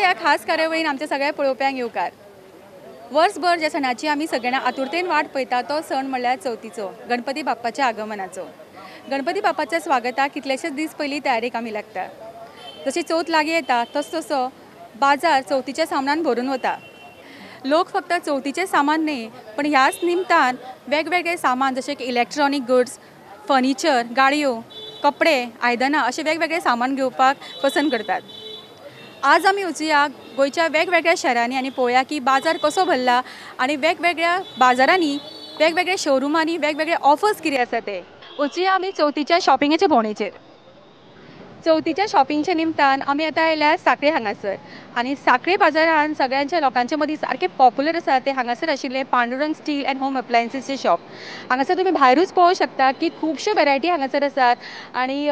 ह्या खास कार्यावळीन आमच्या सगळ्या पळोवप्यांक येवकार. वर्सभर ज्या सणाची आमी सगळ्यांना आतुरतेन वाट पळयता तो सण म्हणल्यार चवथीचो, गणपती बाप्पाच्या आगमनाचो. गणपती बाप्पाच्या स्वागताक कितलेशेच दीस पयलीं तयारेक आमी लागता. जशी चवथ लागीं येता तसो बाजार चवथीच्या सामानान भरून वता. लोक फक्त चवथीचें सामान न्ही पण ह्याच निमतान वेगवेगळे सामान जशे की इलेक्ट्रॉनीक गुड्स, फर्निचर, गाडयो, कपडे, आयदनां अशें वेगवेगळे सामान घेवपाक पसंत करतात. आज आमी वचुया गोंयच्या वेगवेगळ्या शहरांनी आनी पळोवया की बाजार कसो भरला आनी वेगवेगळ्या बाजारांनी वेगवेगळ्या शोरुमांनी वेगवेगळे ऑफर्स कितें आसा ते. वचुया आमी चवथीच्या शॉपिंगेच्या भोंवडेचेर. चवथीच्या शॉपिंगच्या निमतान आमी आतां आयल्यार सांखळे हांगासर आनी सांखळे बाजारान सगळ्यांच्या लोकांच्या मदीं सारकें पॉप्युलर आसा ते हांगासर आशिल्ले पांडुरंग स्टील अँड होम अप्लायन्सीसचे शॉप. हांगासर तुमी भायरूच पळोवंक शकता की खुबश्यो वेरायटी हांगासर आसात आनी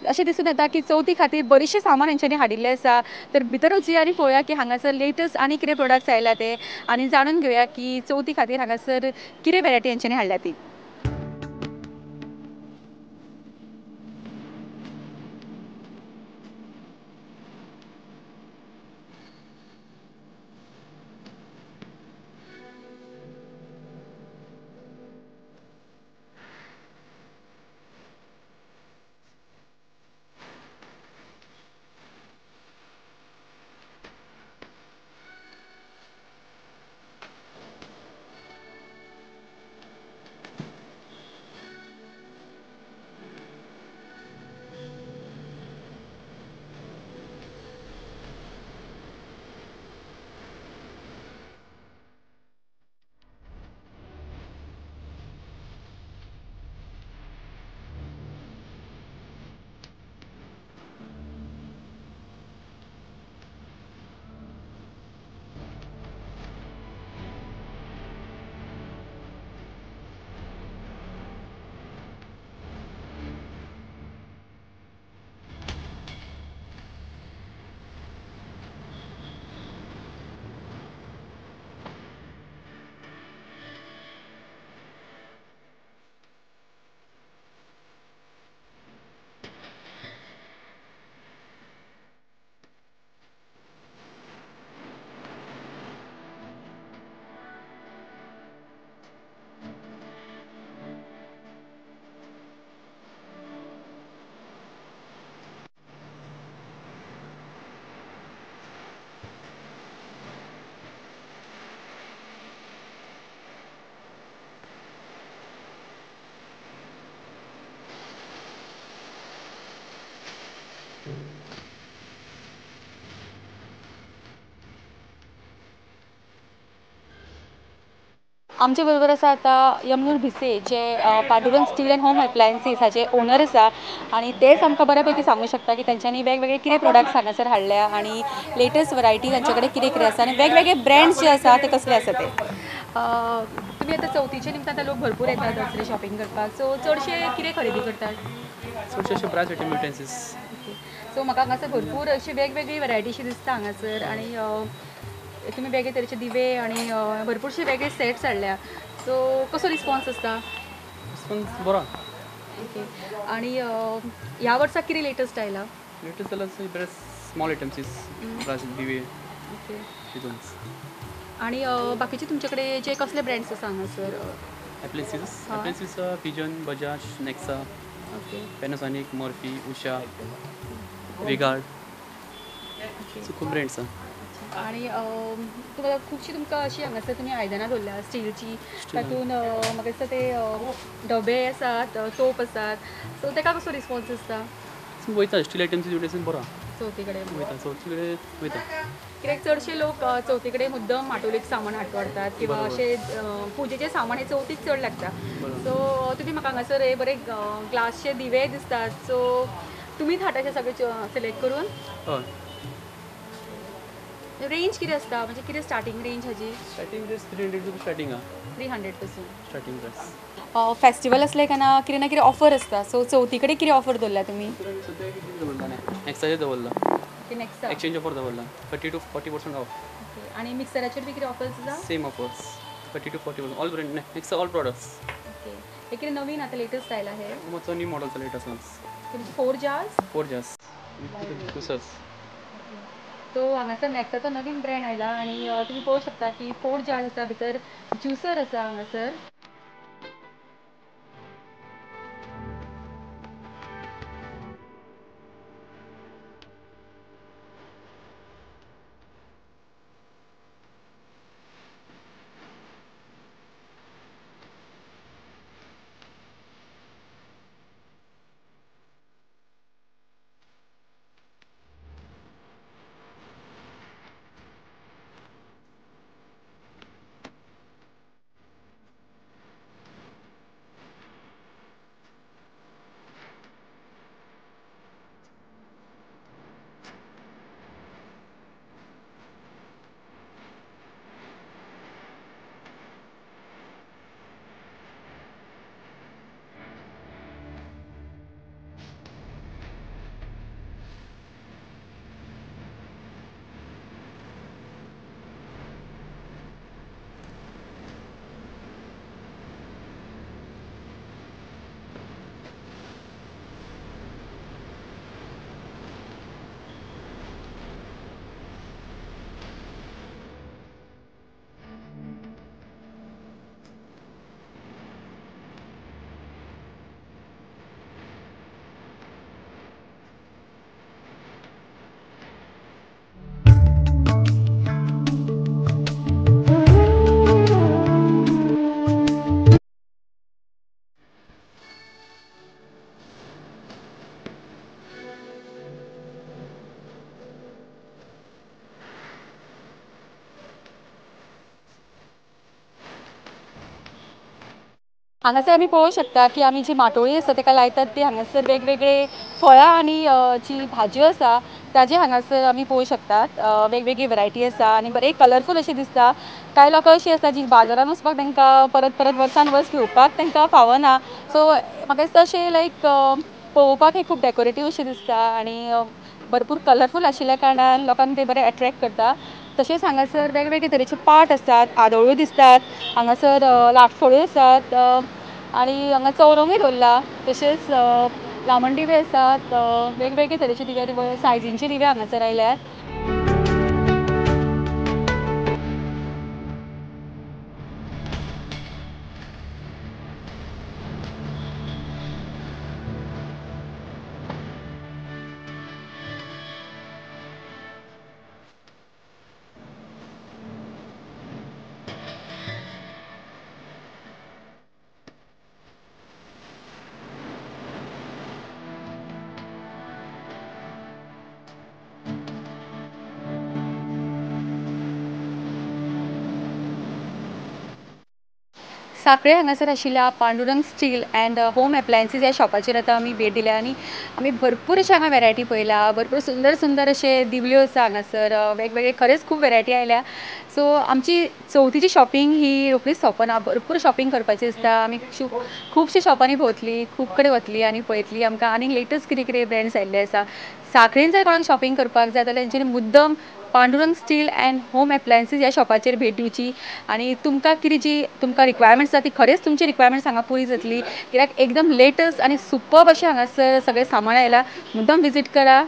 अशें दिसून येता की चवथी खातीर बरीचशें सामान हेंच्यांनी हाडिल्लें आसा. तर भितर वचुया आनी पळोवया की हांगासर लेटस्ट आनी कितें प्रोडक्ट्स आयला ते आनी जाणून घेवया की चवथी खातीर हांगासर कितें वेरायटी हेंच्यांनी हाडल्या ती. आमचे बरोबर आसा आतां यमनूर भिसे जे Pandurang steel and home appliances हाचे ओनर आसा आनी तेच आमकां बऱ्या पैकी सांगूंक शकता की तेंच्यांनी वेगवेगळे कितें प्रोडक्ट्स हांगासर हाडल्या आनी लेटस्ट वरायटी तांचे कडेन कितें कितें आसा आनी वेगवेगळे ब्रँड्स जे आसा ते कसले आसा ते. तुमी आतां चवथीच्या निमतान आतां लोक भरपूर येतात दसरे शॉपिंग करपाक सो चडशे कितें खरेदी करतात. चडशे अशे ब्रास आयटम युटेन्सिल्स. सो म्हाका हांगासर भरपूर अशी वेगवेगळी वरायटीशी दिसता हांगासर आनी तुमी वेगळे तरेचे दिवे आनी भरपूरशे वेगळे सेट्स हाडल्या सो कसो रिस्पॉन्स आसता. रिस्पॉन्स बरो. ओके आनी ह्या वर्साक कितें लेटस्ट आयला. लेटस्ट जाल्यार बरे स्मॉल आयटम्सीस ब्रास दिवे. ओके तितूंच आनी बाकीचे तुमचे कडेन जे कसले ब्रँड्स आसा हांगासर. Appliances Pigeon, Bajaj, Nexa, okay Panasonic, Murphy, Usha, Vguard so खूब ब्रँड्स आसा. आनी तुमकां खुबशी तुमकां अशी हांगासर तुमी आयदनां दवरल्या स्टीलची तातूंत म्हाका दिसता ते डबे आसात तोप आसात सो ताका कसो रिस्पॉन्स आसता. वयता स्टील आयटम्स युटेन्सीस बरो चवथी कडेन वयता. चवथी कडेन वयता कित्याक चडशे लोक चवथी कडेन मुद्दम माटोलेक सामान हाडटात किंवा अशे पुजेचें सामान हें चवथीक चड लागता. सो तुमी म्हाका हांगासर हे बरे ग्लासचे दिवे दिसतात सो तुमीच हाडटाचे सगळे सिलेक्ट करून. हय रेंज कितें आसता म्हणजे कितें स्टार्टींग रेंज हाजी. स्टार्टींग 300 स्टार्टींग आहा. 300 पासून स्टार्टींग प्रायस. फेस्टिवल असले काय कितें ना कितें ऑफर आसता सो चवथी कडेन कितें ऑफर दवरल्या तुमी. नेक्साचेर दवरला. नेक्स्ट एक्सचेंज ऑफर दवरला 30 to 40% ऑफ. आनी मिक्सराचेर बी कितें ऑफर्स आसा. Same offers 30 to 40% all brand Nexa all products. Okay हे कितें नवीन आतां लेटस्ट आयला हे. मातसो न्यू मॉडल लेटस्ट आसा. 4 जार्स. 4 जार्स. कुसर्स. तो हांगासर नॅक्साचो नवीन ब्रँड आयला आनी तुमी पळोवंक शकता की 4 जार्स आसा भितर ज्युसर आसा हांगासर. हांगासर आमी पळोवंक शकता की आमी जी माटोळी आसा ताका लायतात ती हांगासर वेगवेगळे फळां आनी जी भाजयो आसा ताजे हांगासर आमी पळोवंक शकतात. वेगवेगळी वरायटी आसा आनी बरे कलरफूल अशी दिसता. कांय लोकां अशीं आसा जी बाजारान वचपाक तांकां परत परत वर्सान वर्स घेवपाक तांकां फावना. सो म्हाका दिसता अशें लायक पळोवपाक खूब डेकोरेटीव अशें दिसता आनी भरपूर कलरफूल आशिल्ल्या कारणान लोकांक ते बरे अट्रॅक्ट करता. तशेंच हांगासर वेगवेगळे तरेचे पाट आसात, आदोळ्यो दिसतात, हांगासर लाटफळ्यो आसात आनी हांगा चवरंगूय दवरला. तशेंच लामण दिवे आसात, वेगवेगळे तरेचे दिवे सायजींचे दिवे हांगासर आयल्यात. सांखळे हांगासर आशिल्ल्या Pandurang steel and home appliances ह्या शॉपाचेर आतां आमी भेट दिल्या आनी आमी भरपूर अशे हांगा वेरायटी पळयला. भरपूर सुंदर सुंदर अशे दिवल्यो आसा हांगासर, वेगवेगळे खरेंच खूब वेरायटी आयल्या. सो आमची चवथीची शॉपिंग ही रोखडीच सोंपना. भरपूर शॉपिंग करपाची आसता. आमी खुबशे शॉपांनी भोंवतली, खूब कडेन वतली आनी पळयतली आमकां आनीक लेटस्ट कितें कितें ब्रँड्स आयिल्ले आसा. सांखळेन जर कोणाक शॉपिंग करपाक जाय जाल्यार तेंच्यांनी मुद्दम Pandurang steel and home appliances ह्या शॉपाचेर भेट दिवची आनी तुमकां कितें जी तुमकां रिक्वायरमेंट्स आसा ती खरेंच तुमची रिक्वायरमेंट्स हांगा पुरी जातली. कित्याक एकदम लेटस्ट आनी सुपर्ब अशें हांगासर सगळें सामान आयला. मुद्दम विजीट करा.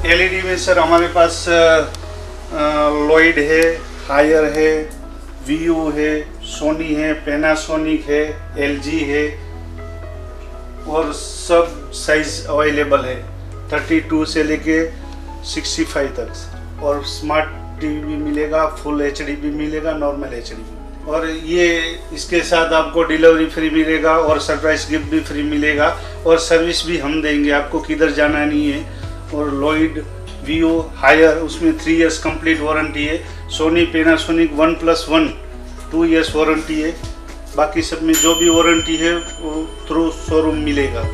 एलईडी में सर हमारे पास लॉयड है, हायर है, वीयू है, सोनी है, पैनासोनिक है, एलजी है और सब साइज अवेलेबल है 32 से लेके 65 तक। और स्मार्ट टीवी भी मिलेगा, फुल एचडी भी मिलेगा, नॉर्मल एचडी भी। और ये इसके साथ आपको डिलीवरी फ्री मिलेगा और सरप्राइज गिफ्ट भी फ्री मिलेगा और सर्विस भी हम देंगे, आपको किधर जाना नहीं है। और लॉयड, वीओ, हायर उसमें 3 इयर्स कंप्लीट वारंटी है। सोनी पैनासोनिक 1+1 2 इयर्स वारंटी है। बाकी सब में जो भी वारंटी है वो थ्रू शोरूम मिलेगा।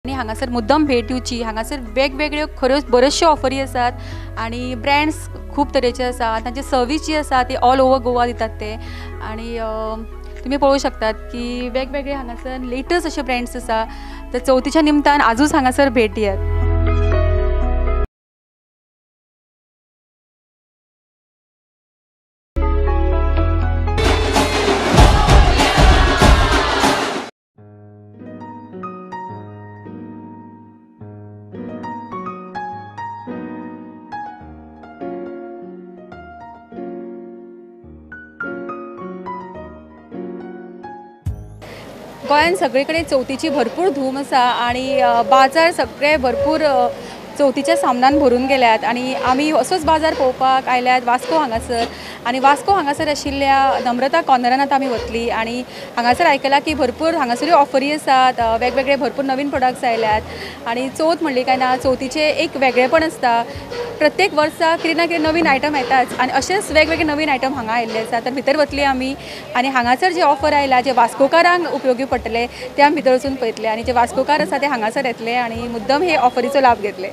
आणि हांगासर मुद्दम भेट दिवची। हांगासर वेगवेगळ्यो खऱ्योच बऱ्योचश्यो ऑफरी आसात आणि ब्रँड्स खूब तरेचे आसात। तांची सर्वीस जी आसा ती ऑल ओवर गोवा दितात ते। आणि तुम्ही पळोवंक शकतात की वेगवेगळे हांगासर लेटस्ट अशे ब्रँड्स आसा। तर चवथीच्या निमतान आजूच हांगासर भेट दियात। गोंयान सगळे कडेन चवथीची भरपूर धूम आसा आणि बाजार सगळे भरपूर चवथीच्या सामनान भरून गेल्यात। आणि आमी असोच बाजार पळोवपाक आयल्यात वास्को हांगासर। आणि वास्को हांगासर आशिल्ल्या नम्रता कॉर्नरान आतां आमी वतली आणि हांगासर आयकलां की भरपूर हांगासरूय ऑफरी आसात, वेगवेगळे भरपूर नवीन प्रोडक्ट्स आयल्यात। आणि चवथ म्हणली काय ना, चवथीचे एक वेगळेपण आसता। प्रत्येक वर्सा कितें ना कितें नवीन आयटम येताच आणि असेच वेगवेगळे नवीन आयटम हांगा आयिल्ले आसा। तर भितर वतली आमी आणि हांगासर जे ऑफर आयला जे वास्कोकारांक उपयोगी पडटले ते आमी भितर वचून पळयतले आणि जे वास्कोकार आसा ते हांगासर येतले आणि मुद्दम हे ऑफरीचो लाभ घेतले।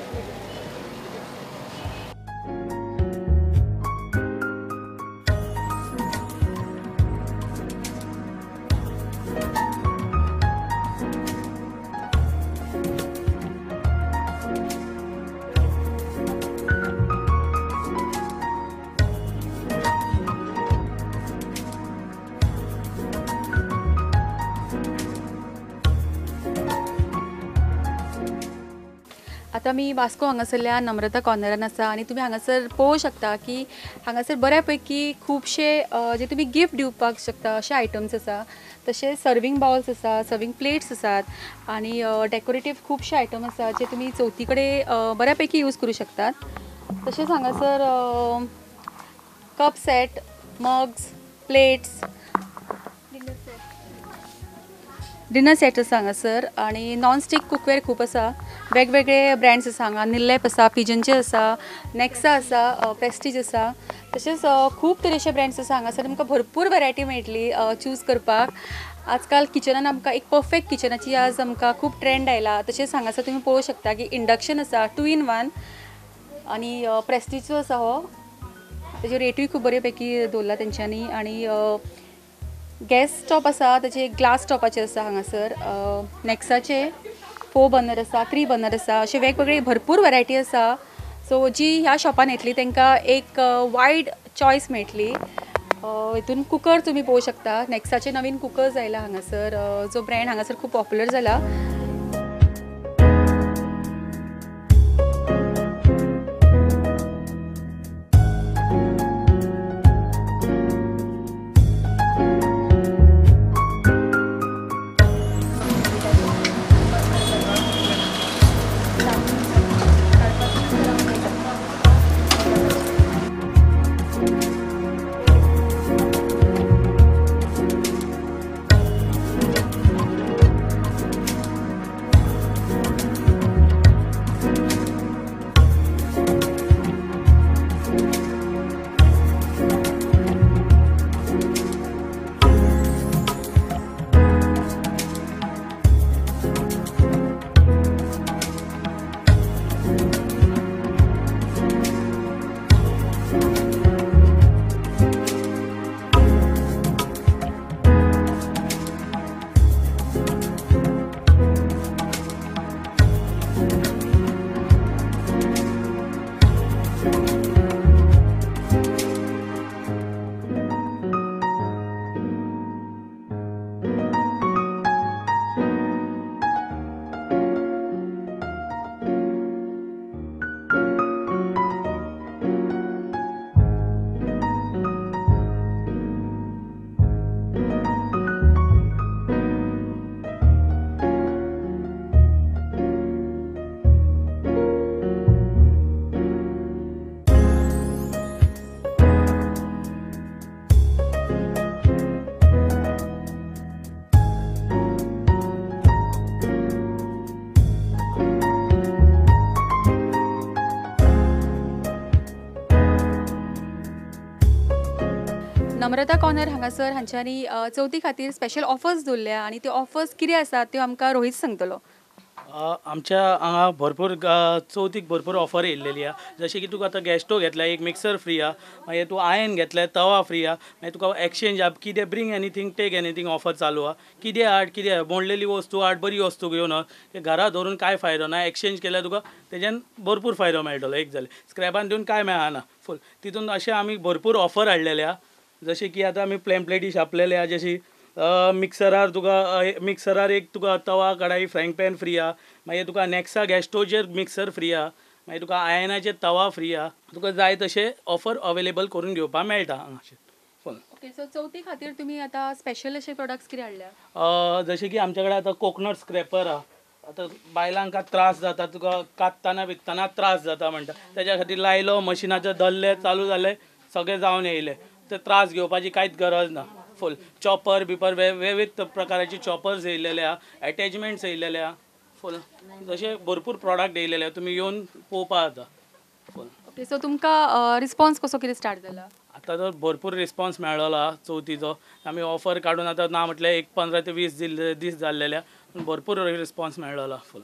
आता मी वास्को हांगासरल्या नम्रता कॉर्नरान आसा आणि तुम्ही हांगासर पळोवंक शकता की हांगासर बऱ्यापैकी खूबशे जे तुम्ही गिफ्ट दिवपाक शकता अशे आयटम्स आसा। तशेंच सर्विंग बाउल्स आसा, सर्विंग प्लेट्स आसात आणि डेकोरेटिव्ह खूबशे आयटम आसा जे तुम्ही चवथी कडेन बऱ्यापैकी यूज करू शकतात। तशेंच हांगासर cup set, mugs, plates, dinner set आसा हांगासर आणि नॉन स्टिक कुकवेअर खूब आसा। वेगवेगळे ब्रँड्स आसा हांगा, निल्लेप आसा, पिजनचे आसा, नेक्सा आसा, प्रेस्टीज आसा। तशेंच खूब तरेचे ब्रँड्स आसा हांगासर। तुमकां भरपूर वरायटी मेळटली चूज करपाक। आजकाल किचनान आमकां एक परफेक्ट किचनाची आज आमकां खूब ट्रेंड आयला। तशेंच हांगासर तुमी पळोवंक शकता की इंडक्शन आसा 2 in 1 आणि प्रेस्टीजचो आसा हो। तेजे रेटूय खूब बरे पैकी दवरला तेंच्यांनी। आणि गॅस स्टॉप आसा तेजे ग्लास स्टॉपाचे आसा हांगासर। नेक्साचे 4 बर्नर आसा, 3 बर्नर आसा, अशे वेगवेगळे भरपूर वरायटी आसा। सो जी ह्या शॉपान येतली तांकां एक वायड चॉयस मेळटली। हितून कुकर तुम्ही पळोवंक शकता, नेक्साचे नवीन कुकर्स आयला हांगासर, जो ब्रँड हांगासर खूब पॉप्युलर जाला। नम्रता कॉर्नर हांगासर हांच्यांनी चवथी खातीर स्पेशल ऑफर्स दवरल्या आनी त्यो ऑफर्स कितें आसात त्यो आमकां रोहित सांगतलो. आमच्या हांगा भरपूर चवथीक भरपूर ऑफर येयल्लेली आहा. जशें की तुका आतां गॅस स्टोव घेतला एक मिक्सर फ्री आहा, मागीर तूं आयन घेतलें तवा फ्री आहा, मागीर तुका एक्सचेंज कितें bring anything take anything offer चालू आहा. कितें मोडलेली वस्तू हाड, बरी वस्तू घेवन ते घरा धरून काय फायदो ना. एक्सचेंज केल्यार तुका तेज्यान भरपूर फायदो मेळटलो. एक जालें स्क्रॅपान दिवन काय मेळना फूल. तितून अशें आमी भरपूर ऑफर हाडलेले आहा. जशें की आतां आमी प्लेटी छापलेले आहा. जशी मिक्सरार एक तुका तवा कढाई फ्रायंग पॅन फ्री आहा. मागीर तुका नॅक्सा गॅस स्टोवचेर मिक्सर फ्री आहा. मागीर तुका आयनाचेर तवा फ्री आहा. तुका जाय तशें ऑफर अवेलेबल करून घेवपाक मेळटा हांगासर फूल. ओके, सो चवथी खातीर तुमी आतां स्पेशल अशे प्रोडक्ट्स कितें हाडल्या? जशें की आमच्या कडेन आतां कोकोनट स्क्रॅपर आहा. आतां बायलांक त्रास जाता, तुका कात्तना त्रास जाता म्हणटा, तेज्या खातीर लायलो मशिनाचे दल्ले चालू जाले, सगळे जावन येयले. ते त्रास घेवपाची कांयच गरज ना. फूल चॉपर विविध प्रकाराचे चॉपर्स येयलेले आहा, एटॅचमेंट्स येयलेले आहा. फूल जशे भरपूर प्रॉडक्ट येयलेले आहा, तुमी येवन पळोवपा जाता फूल. ओके, सो तुमकां रिस्पॉन्स कसो कितें स्टार्ट जाला? आतां तर भरपूर रिस्पॉन्स मेळ्ळो आहा चवथीचो. आमी ऑफर काडून आतां ना म्हटल्यार एक 15 ते 20 दीस जाल्लेले आहा, पूण भरपूर रिस्पॉन्स मेळ्ळो आहा फूल.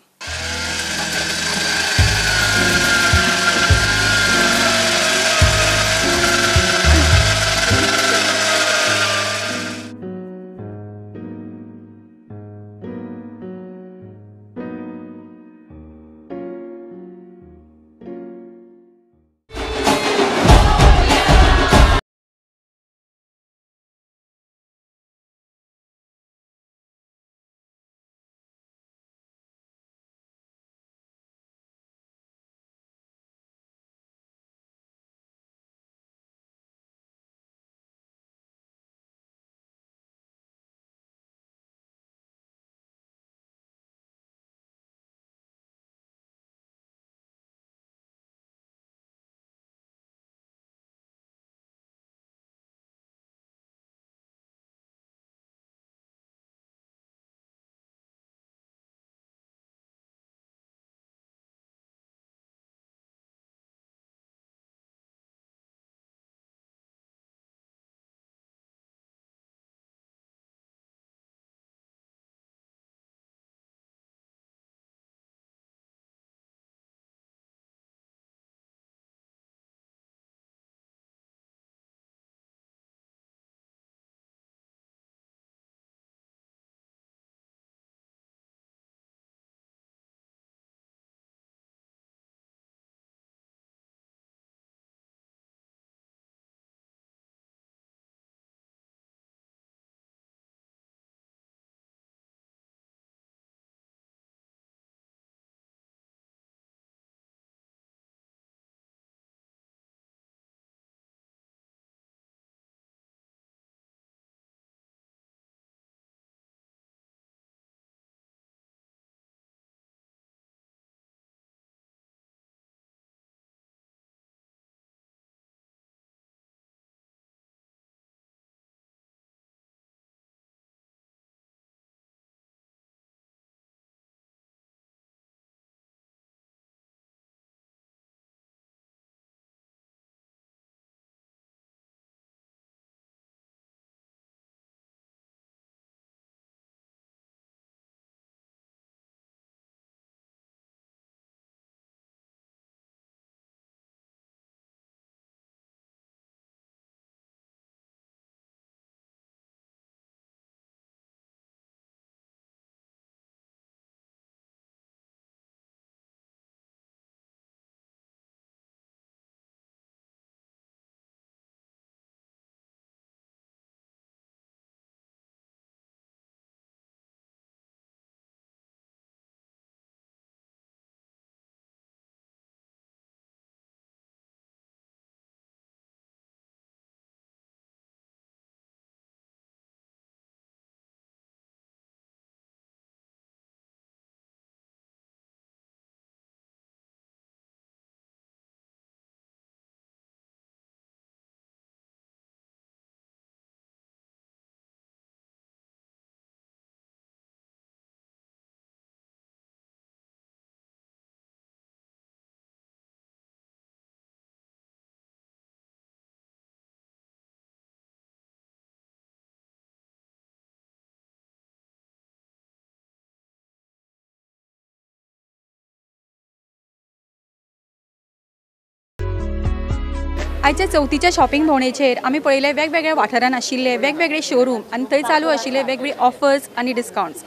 आयच्या चवथीच्या शॉपिंग भोंवडेचेर आमी पळयले वेगवेगळ्या वाठारांत आशिल्ले वेगवेगळे शोरूम आनी थंय चालू आशिल्ले वेगवेगळे ऑफर्स आनी डिस्कावंट्स.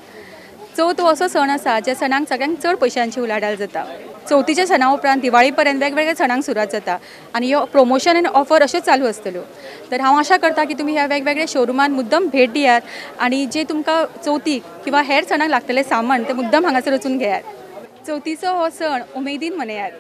चवथ हो असो सण आसा ज्या सणाक सगळ्यांक चड पयशांची उलाढाल जाता. चवथीच्या सणा उपरांत दिवाळी पर्यंत वेगवेगळ्या सणांक सुरवात जाता आनी ह्यो प्रमोशन आनी ऑफर अश्योच चालू आसतल्यो. तर हांव आशा करता की तुमी ह्या वेगवेगळ्या शोरुमान मुद्दम भेट दियात आनी जे तुमकां चवथीक किंवा हेर सणाक लागतलें सामान तें मुद्दम हांगासर वचून घेयात. चवथीचो हो सण उमेदीन मनयात.